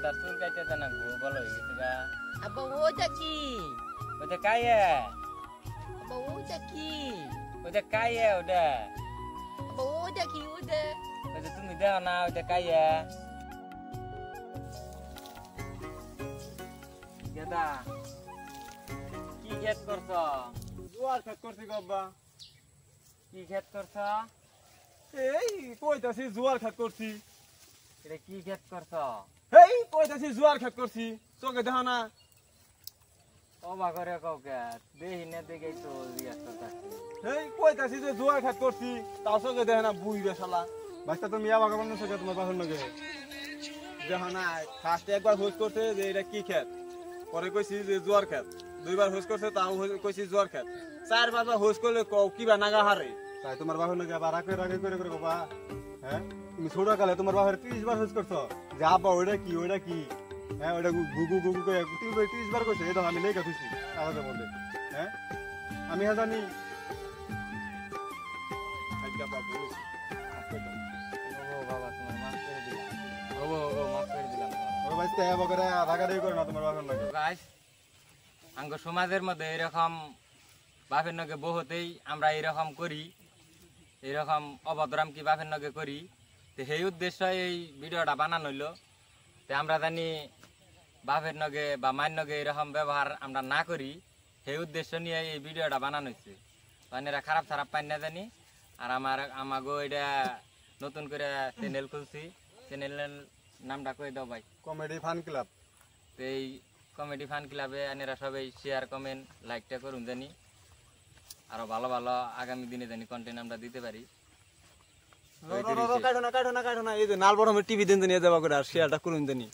তার চুল কাটতে দেন না গো বলো হয়ে গেছে গা আব্বা ওটা কি ওটা কাইয়া আব্বা ওটা কি ওটা কাইয়া ওটা আব্বা ওটা কি ওটা ওটা তুমি দাও না ওটা কাইয়া গেদা কি খেত করছ জোয়ার খেত করছি গব্বা কি খেত করছ এই কইতাছি জোয়ার খেত করছি এটা কি খেত করছ এই কইতাছি জোয়ার খেত করছি চোখে দেখো না অবাক করে কাউকে দেখি না দেখেই তো রিয়াজ করতেছি এই কইতাছি যে জোয়ার খেত করছি তাও চোখে দেখে না বুই রে শালা বাচ্চা তুমি আবার কেমন চোখে তোমার বাহন লগে দেখো না ফার্স্টে একবার হোস করছে যে এটা কি খেত পরে কইছি যে জোয়ার খেত দুইবার হোস করছে তাও কইছি জোয়ার খেত চার পাঁচবার হোস করলে কও কিবা নাগা হারে তাই তোমার বাহন লগে আবার রাগে করে কবা হ্যাঁ তুমি ছোট কালে তোমার বাবার 30 বার হোস করছো যে আব্বা ওইটা কি হ্যাঁ ওইটা গুগু গুগু করে তুমি 30 বার কইছো এটা আমি লেখা খুশি আওয়াজে বলে হ্যাঁ আমি জানি আজকে বাবু ও বাবা তোমার মাফ করে দিলাম ও মাফ করে দিলাম ও ভাই তে বকরে রাগাড়ি করে না তোমার বাবার লাগে গাইস আঙ্গ সমাজের মধ্যে এরকম বাপের নগে বহুতেই আমরা এরকম করি এরকম অভদ্রাম কি বাপের নগে করি তো সেই উদ্দেশ্য এই ভিডিওটা বানানো হইলো তো আমরা জানি বাপের নগে বা মায়ের নগে এরকম ব্যবহার আমরা না করি সেই উদ্দেশ্য নিয়ে এই ভিডিওটা বানানো হয়েছে মানে এরা খারাপ পাই না জানি আর আমাগো এটা নতুন করে চ্যানেল খুলছি চ্যানেলের নামটা কই দাও ভাই কমেডি ফান ক্লাব তো এই কমেডি ফান ক্লাবে এরা সবাই শেয়ার কমেন্ট লাইকটা করুন জানি আরো ভালো ভালো আগামী দিনে জানি কন্টেন্ট আমরা দিতে পারি কাটো না এই যে নাল বড় টিভি দেন জানি দেবা করে আর শেয়ারটা করুন জানি